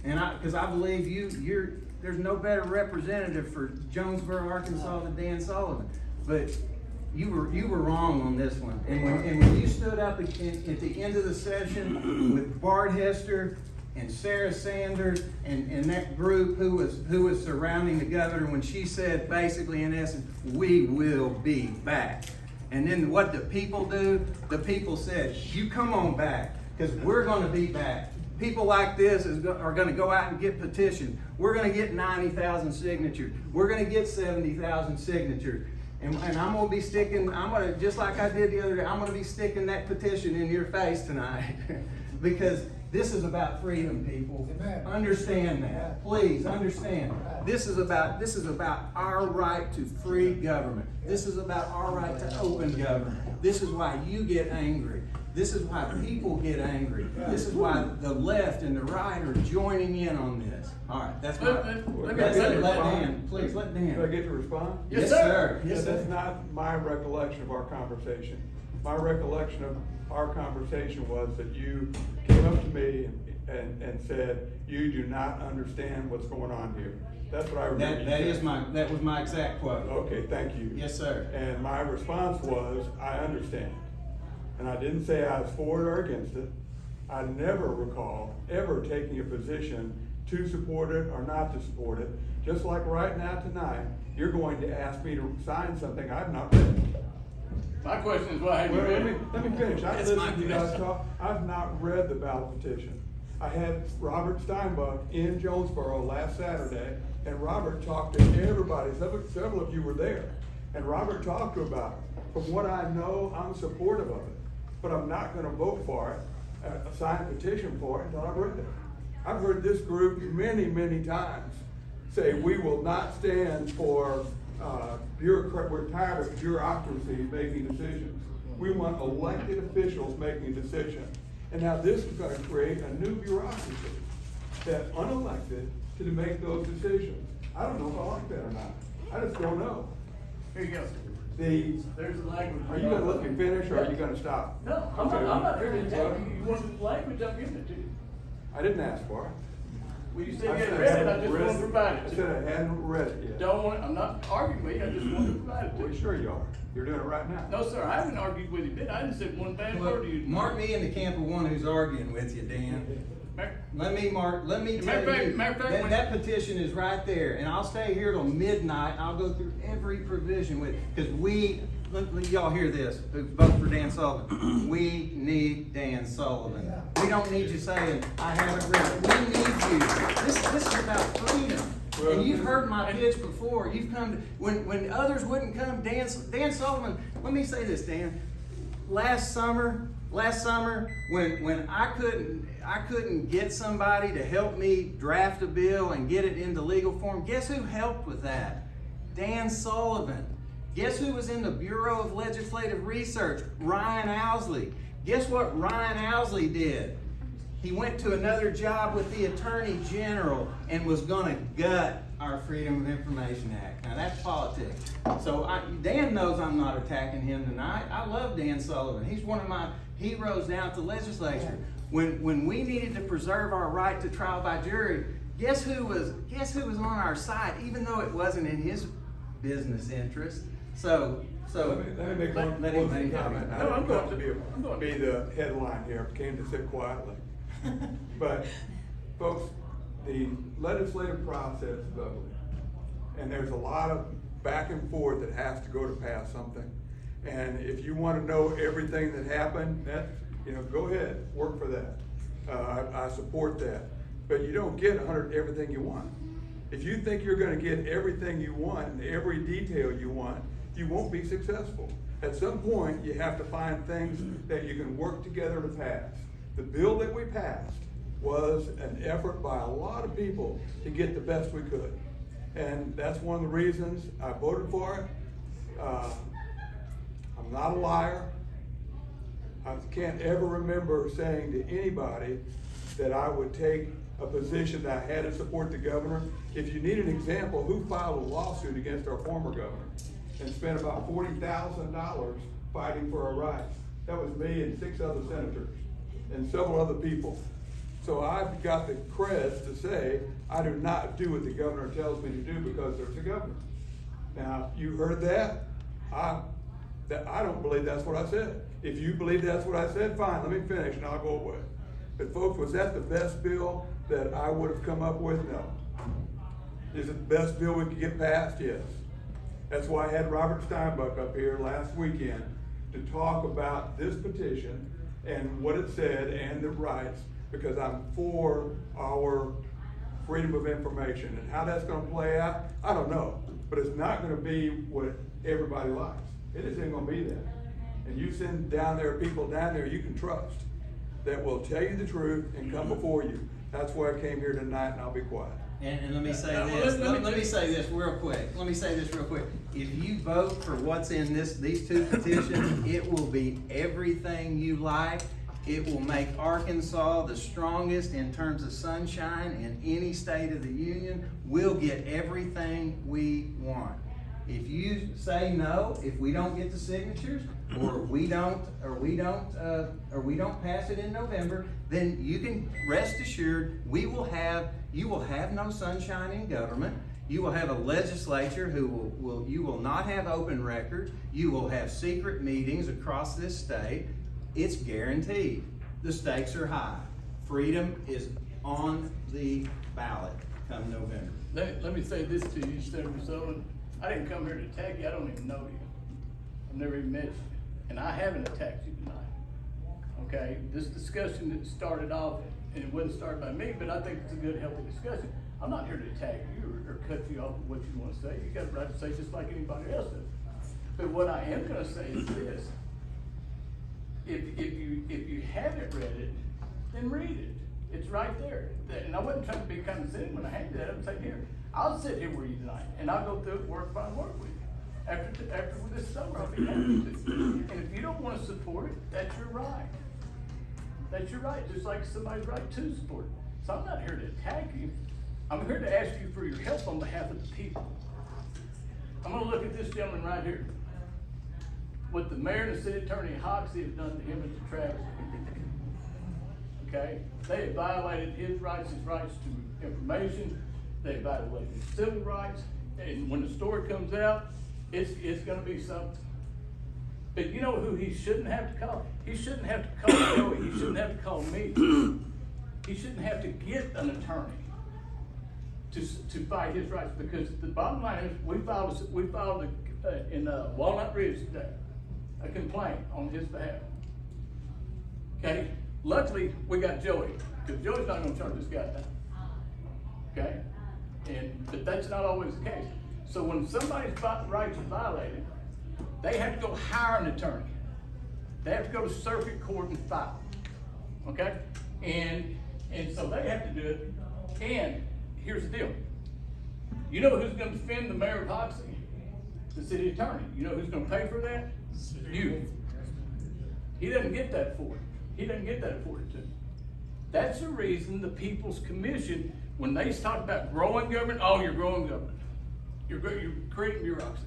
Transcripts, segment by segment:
Because I believe there's no better representative for Jonesboro, Arkansas than Dan Sullivan. But you were wrong on this one. And when you stood up at the end of the session with Bart Hester and Sarah Sanders and that group who was surrounding the governor, when she said basically in essence, we will be back. And then what the people do? The people said, you come on back, because we're going to be back. People like this are going to go out and get petitions. We're going to get 90,000 signatures. We're going to get 70,000 signatures. And I'm going to be just like I did the other day, I'm going to be sticking that petition in your face tonight. Because this is about freedom, people. Amen. Understand that. Please understand. This is about our right to free government. This is about our right to open government. This is why you get angry. This is why people get angry. This is why the left and the right are joining in on this. All right, that's my. Let Dan, please let Dan. Do I get to respond? Yes, sir. Yes, sir. That's not my recollection of our conversation. My recollection of our conversation was that you came up to me and said, you do not understand what's going on here. That's what I remember. That was my exact quote. Okay, thank you. Yes, sir. And my response was, I understand. And I didn't say I was for it or against it. I never recall ever taking a position to support it or not to support it. Just like right now tonight, you're going to ask me to sign something I've not read. My question is, why have you read it? Let me finish. I've That's my listened to you guys question. talk. I've not read the ballot petition. I had Robert Steinbuck in Jonesboro last Saturday, and Robert talked to everybody. Several of you were there. And Robert talked about it. From what I know, I'm supportive of it. But I'm not going to vote for it, sign a petition for it until I've read it. I've heard this group many, many times say we will not stand for bureaucrat. We're tired of bureaucracy making decisions. We want elected officials making decisions. And now this is going to create a new bureaucracy that unelected to make those decisions. I don't know if I like that or not. I just don't know. Here you go. There's the language. Are you going to let me finish or are you going to stop? No, I'm not here to tell you. You want the language, I'm giving it to you. I didn't ask for it. Well, you said you hadn't read it, I just want to provide it I to said you. I hadn't read it yet. Don't want, I'm not arguing with you, I just want to provide it to Well, you. sure you are. You're doing it right now. No, sir, I haven't argued with you, did I? I didn't say one bad Well, word to you. mark me in the camp of one who's arguing with you, Dan. Let me tell you, that petition is right there, and I'll stay here till midnight. I'll go through every provision because let y'all hear this, who vote for Dan Sullivan. We need Dan Sullivan. We don't need you saying, I haven't read it. We need you. This is about freedom. And you've heard my pitch before. You've come to, when others wouldn't come, Dan Sullivan, let me say this, Dan. Last summer, when I couldn't get somebody to help me draft a bill and get it into legal form, guess who helped with that? Dan Sullivan. Guess who was in the Bureau of Legislative Research? Ryan Owsley. Guess what Ryan Owsley did? He went to another job with the Attorney General and was going to gut our Freedom of Information Act. Now that's politics. So Dan knows I'm not attacking him tonight. I love Dan Sullivan. He's one of my heroes down at the legislature. When we needed to preserve our right to trial by jury, guess who was on our side, even though it wasn't in his business interest. So let me make one comment. No, I'm going to be the headline here. I came to sit quietly. But folks, the legislative process is ugly. And there's a lot of back and forth that has to go to pass something. And if you want to know everything that happened, go ahead, work for that. I support that. But you don't get everything you want. If you think you're going to get everything you want and every detail you want, you won't be successful. At some point, you have to find things that you can work together to pass. The bill that we passed was an effort by a lot of people to get the best we could. And that's one of the reasons I voted for it. I'm not a liar. I can't ever remember saying to anybody that I would take a position that I had to support the governor. If you need an example, who filed a lawsuit against our former governor and spent about $40,000 fighting for our rights? That was me and 6 other senators and several other people. So I've got the creds to say, I do not do what the governor tells me to do because there's a governor. Now, you heard that? I don't believe that's what I said. If you believe that's what I said, fine, let me finish and I'll go away. But folks, was that the best bill that I would have come up with? No. Is it the best bill we could get passed? Yes. That's why I had Robert Steinbuck up here last weekend to talk about this petition and what it said and the rights, because I'm for our freedom of information. And how that's gonna play out, I don't know. But it's not gonna be what everybody likes. It isn't gonna be that. And you send down there people down there you can trust that will tell you the truth and come before you. That's why I came here tonight, and I'll be quiet. And let me say this, let me say this real quick. Let me say this real quick. If you vote for what's in these two petitions, it will be everything you like. It will make Arkansas the strongest in terms of sunshine in any state of the union. We'll get everything we want. If you say no, if we don't get the signatures, or we don't pass it in November, then you can rest assured you will have no sunshine in government. You will have a legislature who you will not have open records. You will have secret meetings across this state. It's guaranteed. The stakes are high. Freedom is on the ballot come November. Let me say this to you, Senator Sullivan. I didn't come here to attack you. I don't even know you. I've never even met you. And I haven't attacked you tonight. Okay? This discussion that started off, and it wasn't started by me, but I think it's a good, healthy discussion. I'm not here to attack you or cut you off with what you want to say. You got a right to say just like anybody else does. But what I am going to say is this. If you haven't read it, then read it. It's right there. And I wasn't trying to be condescending when I handed that up and said, here, I'll sit here with you tonight, and I'll go through it word by word with you. After this is over, I'll be happy to. And if you don't want to support it, that's your right. That's your right, just like somebody's right to support it. So I'm not here to attack you. I'm here to ask you for your help on behalf of the people. I'm going to look at this gentleman right here. What the mayor and the city attorney Hoxie have done to him is a travesty. Okay? They have violated his rights to information. They have violated his civil rights. And when the story comes out, it's going to be something. But you know who he shouldn't have to call? He shouldn't have to call Joey. He shouldn't have to call me. He shouldn't have to get an attorney to fight his rights, because the bottom line is we filed in Walnut Ridge today a complaint on his behalf. Okay? Luckily, we got Joey, because Joey's not going to charge this guy down. Okay? But that's not always the case. So when somebody's rights are violated, they have to go hire an attorney. They have to go to circuit court and file. Okay? And so they have to do it. And here's the deal. You know who's going to defend the mayor of Hoxie? The city attorney. You know who's going to pay for that? You. He doesn't get that for it. He doesn't get that afforded to him. That's the reason the People's Commission, when they talk about growing government, oh, you're growing government. You're creating bureaucracy.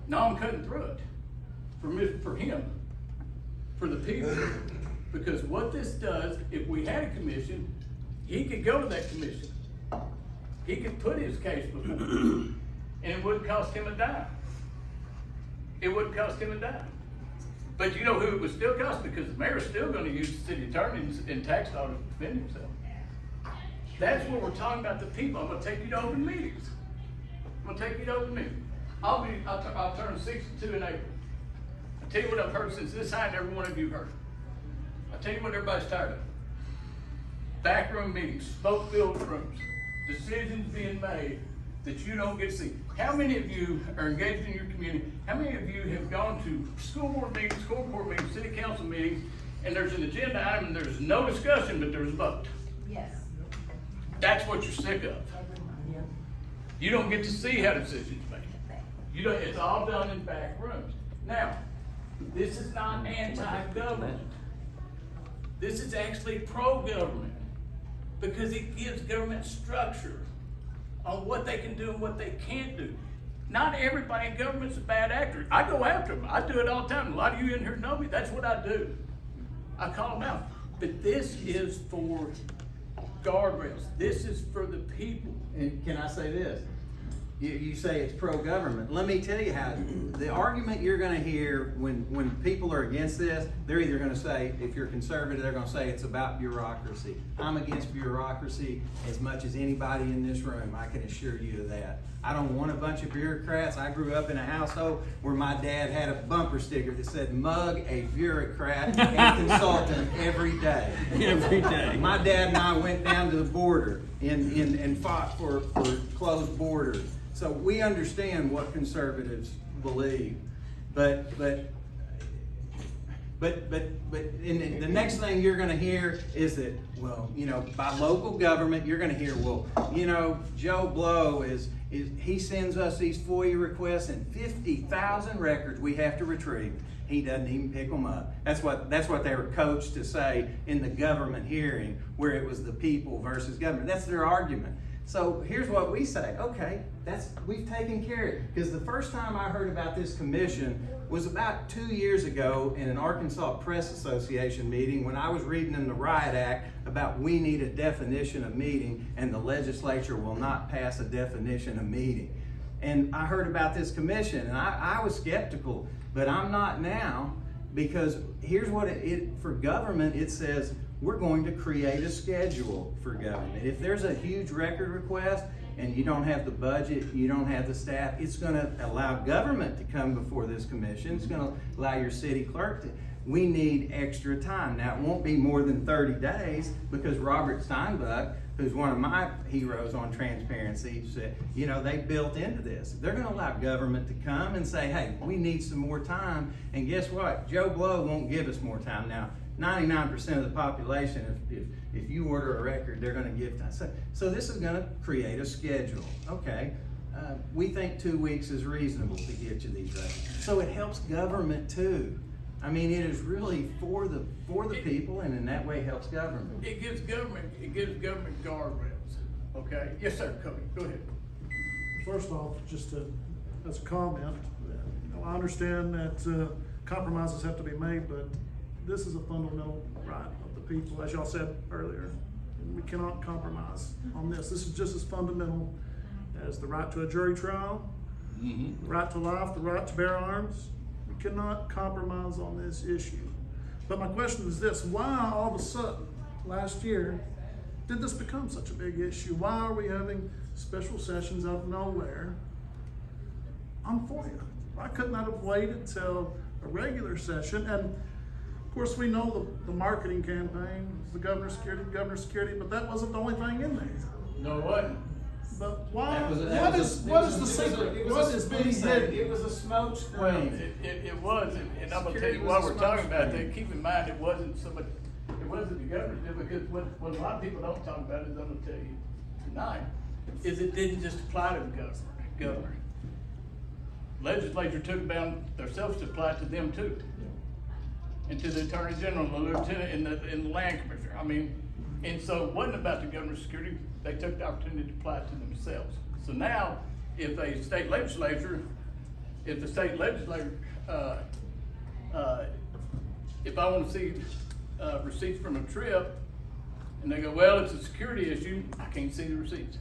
No, I'm cutting through it for him, for the people. Because what this does, if we had a commission, he could go to that commission. He could put his case before him, and it wouldn't cost him a dime. It wouldn't cost him a dime. But you know who it would still cost? Because the mayor's still going to use the city attorneys and tax dollars to defend himself. That's what we're talking about, the people. I'm going to take you to open meetings. I'm going to take you to open meetings. I'll turn 62 in April. I'll tell you what I've heard since this high, and every one of you heard. I'll tell you what everybody's tired of. Backroom meetings, smoke-filled rooms, decisions being made that you don't get to see. How many of you are engaged in your community? How many of you have gone to school board meetings, school board meetings, city council meetings, and there's an agenda item and there's no discussion, but there's a vote? Yes. That's what you're sick of. You don't get to see how decisions made. You don't. It's all done in back rooms. Now, this is not anti-government. This is actually pro-government, because it gives government structure on what they can do and what they can't do. Not everybody in government's a bad actor. I go after them. I do it all the time. A lot of you in here know me. That's what I do. I call them out. But this is for guardrails. This is for the people. And can I say this? You say it's pro-government. Let me tell you how, the argument you're gonna hear when people are against this, they're either gonna say, if you're conservative, they're gonna say it's about bureaucracy. I'm against bureaucracy as much as anybody in this room, I can assure you of that. I don't want a bunch of bureaucrats. I grew up in a household where my dad had a bumper sticker that said, "Mug a bureaucrat and consultant every day." Every day. My dad and I went down to the border and fought for closed borders. So we understand what conservatives believe, but in the next thing you're gonna hear is that, well, you know, by local government, you're gonna hear, well, you know, Joe Blow he sends us these FOIA requests and 50,000 records we have to retrieve. He doesn't even pick them up. That's what they were coached to say in the government hearing, where it was the people versus government. That's their argument. So here's what we say, okay, we've taken care of it. Because the first time I heard about this commission was about 2 years ago in an Arkansas Press Association meeting when I was reading in the Riot Act about we need a definition of meeting and the legislature will not pass a definition of meeting. And I heard about this commission and I was skeptical, but I'm not now, because here's what for government, it says, we're going to create a schedule for government. If there's a huge record request and you don't have the budget, you don't have the staff, it's gonna allow government to come before this commission. It's gonna allow your city clerk to. We need extra time. Now, it won't be more than 30 days because Robert Steinbuck, who's one of my heroes on transparency, said, you know, they built into this. They're gonna allow government to come and say, hey, we need some more time. And guess what? Joe Blow won't give us more time. Now, 99% of the population, if you order a record, they're gonna give time. So this is gonna create a schedule. Okay, we think 2 weeks is reasonable to get you these records. So it helps government too. I mean, it is really for the people, and in that way helps government. It gives government guardrails, okay? Yes, sir, Cody, go ahead. First off, just as a comment, you know, I understand that compromises have to be made, but this is a fundamental right of the people, as y'all said earlier. And we cannot compromise on this. This is just as fundamental as the right to a jury trial, the right to life, the right to bear arms. We cannot compromise on this issue. But my question is this: why all of a sudden, last year, did this become such a big issue? Why are we having special sessions out of nowhere on FOIA? Why couldn't that have waited till a regular session? And of course, we know the marketing campaign, the governor's security, but that wasn't the only thing in there. No, it wasn't. But why? What is the secret? What is being hidden? It was a smoke screen. It was, and I'm gonna tell you why we're talking about that. Keep in mind, it wasn't the governor, because what a lot of people don't talk about is, I'm gonna tell you tonight, is it didn't just apply to the governor. Legislature took it down themselves to apply it to them too. And to the attorney general, the lieutenant, and the land commissioner. I mean, and so it wasn't about the governor's security. They took the opportunity to apply it to themselves. So now, if the state legislature, if I want to see receipts from a trip, and they go, well, it's a security issue, I can't see the receipts.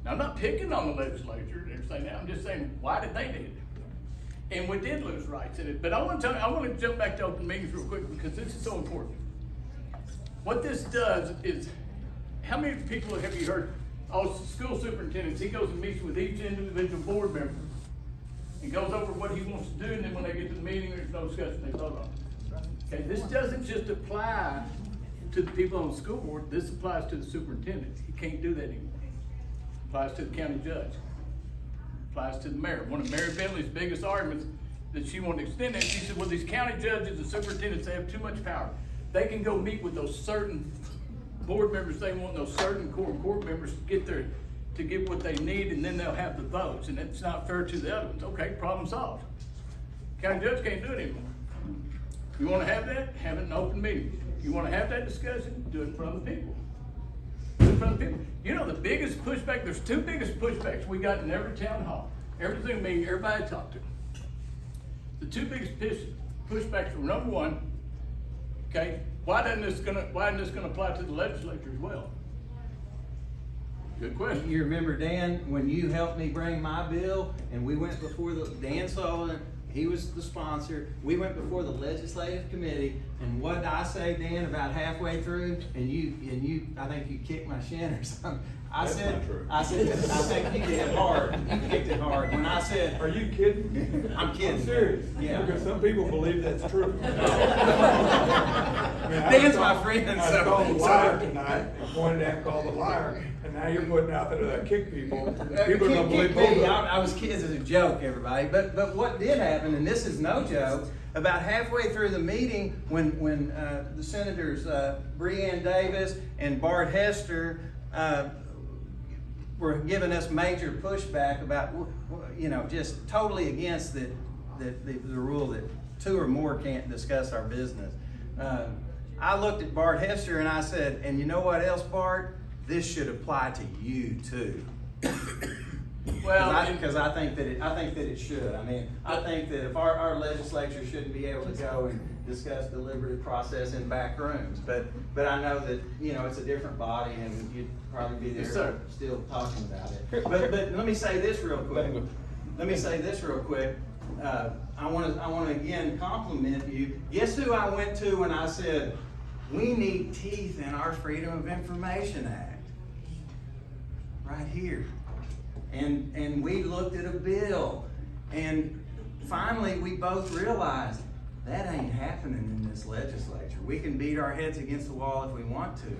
Now, I'm not picking on the legislature and everything. I'm just saying, why did they do it? And we did lose rights in it. But I want to jump back to open meetings real quick because this is so important. What this does is, how many people have you heard? Oh, school superintendents, he goes and meets with each individual board member and goes over what he wants to do, and then when they get to the meeting, there's no discussion, they vote on it. Okay, this doesn't just apply to the people on the school board, this applies to the superintendent. He can't do that anymore. Applies to the county judge. Applies to the mayor. One of Mary Bentley's biggest arguments that she wanted to extend that, she said, well, these county judges and superintendents, they have too much power. They can go meet with those certain board members, they want those certain court members to get what they need, and then they'll have the votes, and it's not fair to the other ones. Okay, problem solved. County judge can't do it anymore. You wanna have that? Have it in an open meeting. You wanna have that discussion? Do it in front of the people. Do it in front of the people. You know the biggest pushback, there's two biggest pushbacks we got in every town hall, every Zoom meeting, everybody I talked to. The two biggest pushbacks were, number one, okay, why isn't this gonna apply to the legislature as well? Good question. You remember, Dan, when you helped me bring my bill and we went before Dan Sullivan, he was the sponsor, we went before the legislative committee, and what did I say, Dan, about halfway through? And you, I think you kicked my shin or something. That's not true. I think you did hard. You kicked it hard. When I said, Are you kidding? I'm kidding. I'm serious. Yeah. Because some people believe that's true. Dan's my friend, I so- called the liar tonight and pointed at and called the liar, and now you're putting out there that kick people. People are gonna believe both of me. them. I was kidding, as a joke, everybody. But what did happen, and this is no joke, about halfway through the meeting, when the senators Breanne Davis and Bart Hester were giving us major pushback about, just totally against the rule that two or more can't discuss our business. I looked at Bart Hester and I said, and you know what else, Bart? This should apply to you too. Well, Because I think that it should. I mean, I think that if our legislature shouldn't be able to go and discuss deliberative process in back rooms, but I know that, it's a different body and you'd probably be there Yes, sir. still talking about it. But let me say this real quick. I want to again compliment you. Guess who I went to when I said, we need teeth in our Freedom of Information Act? Right here. And we looked at a bill, and finally we both realized that ain't happening in this legislature. We can beat our heads against the wall if we want to.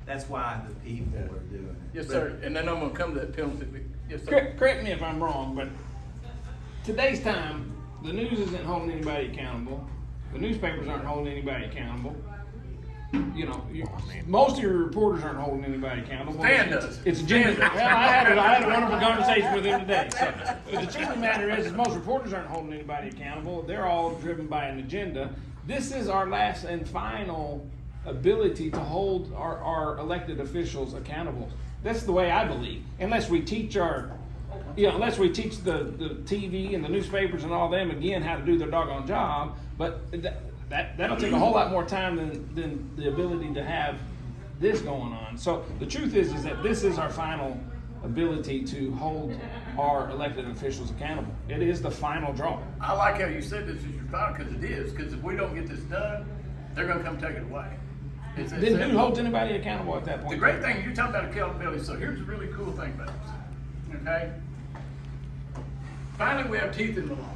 That's why the people are doing it. yes, But- sir. And then I'm gonna come to that penalty. Yes, sir. Correct me if I'm wrong, but today's time, the news isn't holding anybody accountable. The newspapers aren't holding anybody accountable. Most of your reporters aren't holding anybody accountable. Stan does. It's agenda. Well, I had a wonderful conversation with him today. So, but the truth of the matter is most reporters aren't holding anybody accountable. They're all driven by an agenda. This is our last and final ability to hold our elected officials accountable. That's the way I believe. Unless we teach the TV and the newspapers and all them again how to do their doggone job, but that'll take a whole lot more time than the ability to have this going on. So the truth is that this is our final ability to hold our elected officials accountable. It is the final draw. I like how you said this is your final, because it is. Because if we don't get this done, they're gonna come take it away. It's that Then who simple. holds anybody accountable at that point? The great thing, you're talking about accountability, so here's the really cool thing about this, okay? Finally, we have teeth in the law,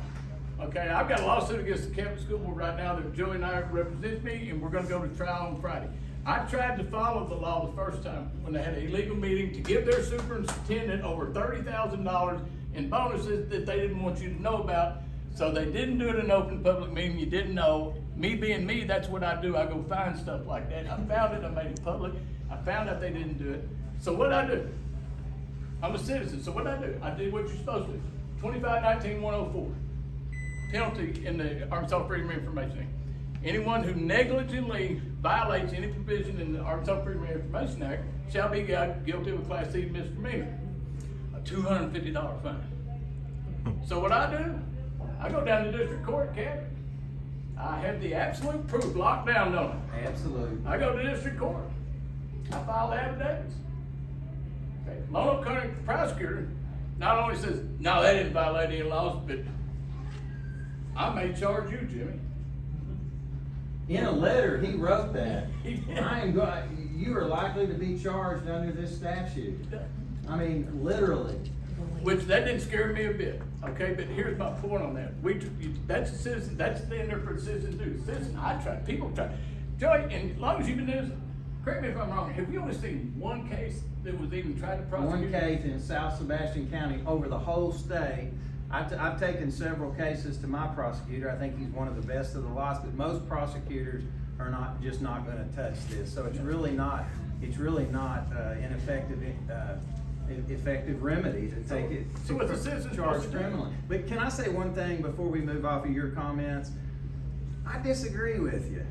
okay? I've got a lawsuit against the campus school board right now that Joey and I represent me, and we're gonna go to trial on Friday. I tried to follow the law the first time when they had an illegal meeting to give their superintendent over $30,000 in bonuses that they didn't want you to know about. So they didn't do it in an open public meeting, you didn't know. Me being me, that's what I do. I go find stuff like that. I found it, I made it public. I found out they didn't do it. So what'd I do? I'm a citizen, so what'd I do? I did what you're supposed to do. 2519-104. Penalty in the Arkansas Freedom of Information Act. Anyone who negligently violates any provision in the Arkansas Freedom of Information Act shall be guilty of a Class C misdemeanor. A $250 fine. So what I do? I go down to district court, Captain. I have the absolute proof locked down, don't I? Absolutely. I go to district court. I file the affidavits. Okay. Lonoke County prosecutor not only says, no, they didn't violate any laws, but I may charge you, Jimmy. In a letter, he wrote that. He did. You are likely to be charged under this statute. I mean, literally. Which that didn't scare me a bit, okay? But here's my point on that. That's a citizen, that's the end there for a citizen to do. Citizen, I try, people try. Joey, and as long as you've been doing this, correct me if I'm wrong, have you only seen one case that was even tried to prosecute? One case in South Sebastian County over the whole state. I've taken several cases to my prosecutor. I think he's one of the best of the lots, but most prosecutors are not gonna touch this. So it's really not an effective remedy to take it So what the citizens charge supposed to do? criminally. But can I say one thing before we move off of your comments? I disagree with you.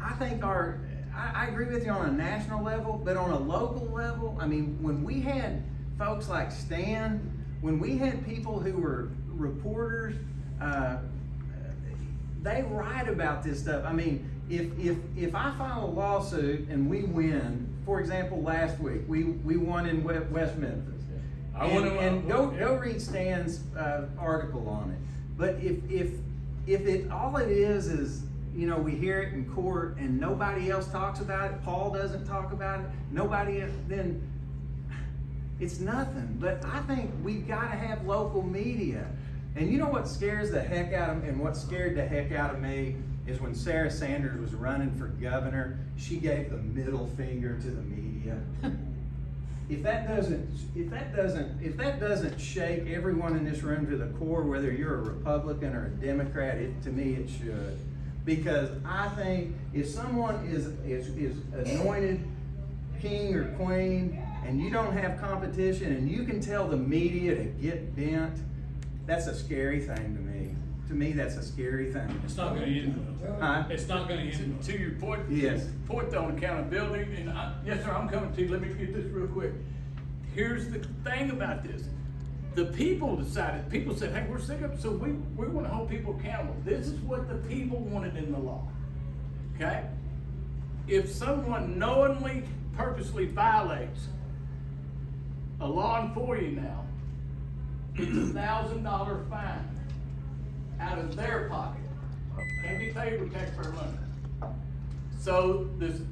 I think I agree with you on a national level, but on a local level, I mean, when we had folks like Stan, when we had people who were reporters, they write about this stuff. I mean, if I file a lawsuit and we win, for example, last week, we won in West Memphis. And go read Stan's article on it. But if all it is, you know, we hear it in court and nobody else talks about it, Paul doesn't talk about it, nobody else, then it's nothing. But I think we've got to have local media. And you know what scares the heck out of me, and what scared the heck out of me is when Sarah Sanders was running for governor, she gave the middle finger to the media. If that doesn't shake everyone in this room to the core, whether you're a Republican or a Democrat, to me it should. Because I think if someone is anointed king or queen and you don't have competition and you can tell the media to get bent, that's a scary thing to me. To me, that's a scary thing. It's not gonna end well. Huh? It's not gonna end. To your point, Yes. point on accountability, and yes, sir, I'm coming to you. Let me get this real quick. Here's the thing about this. The people decided, people said, hey, we're sick of it, so we wanna hold people accountable. This is what the people wanted in the law, okay? If someone knowingly, purposely violates a law for you now, it's $1,000 fine out of their pocket. Can't be paid with taxpayer money. So this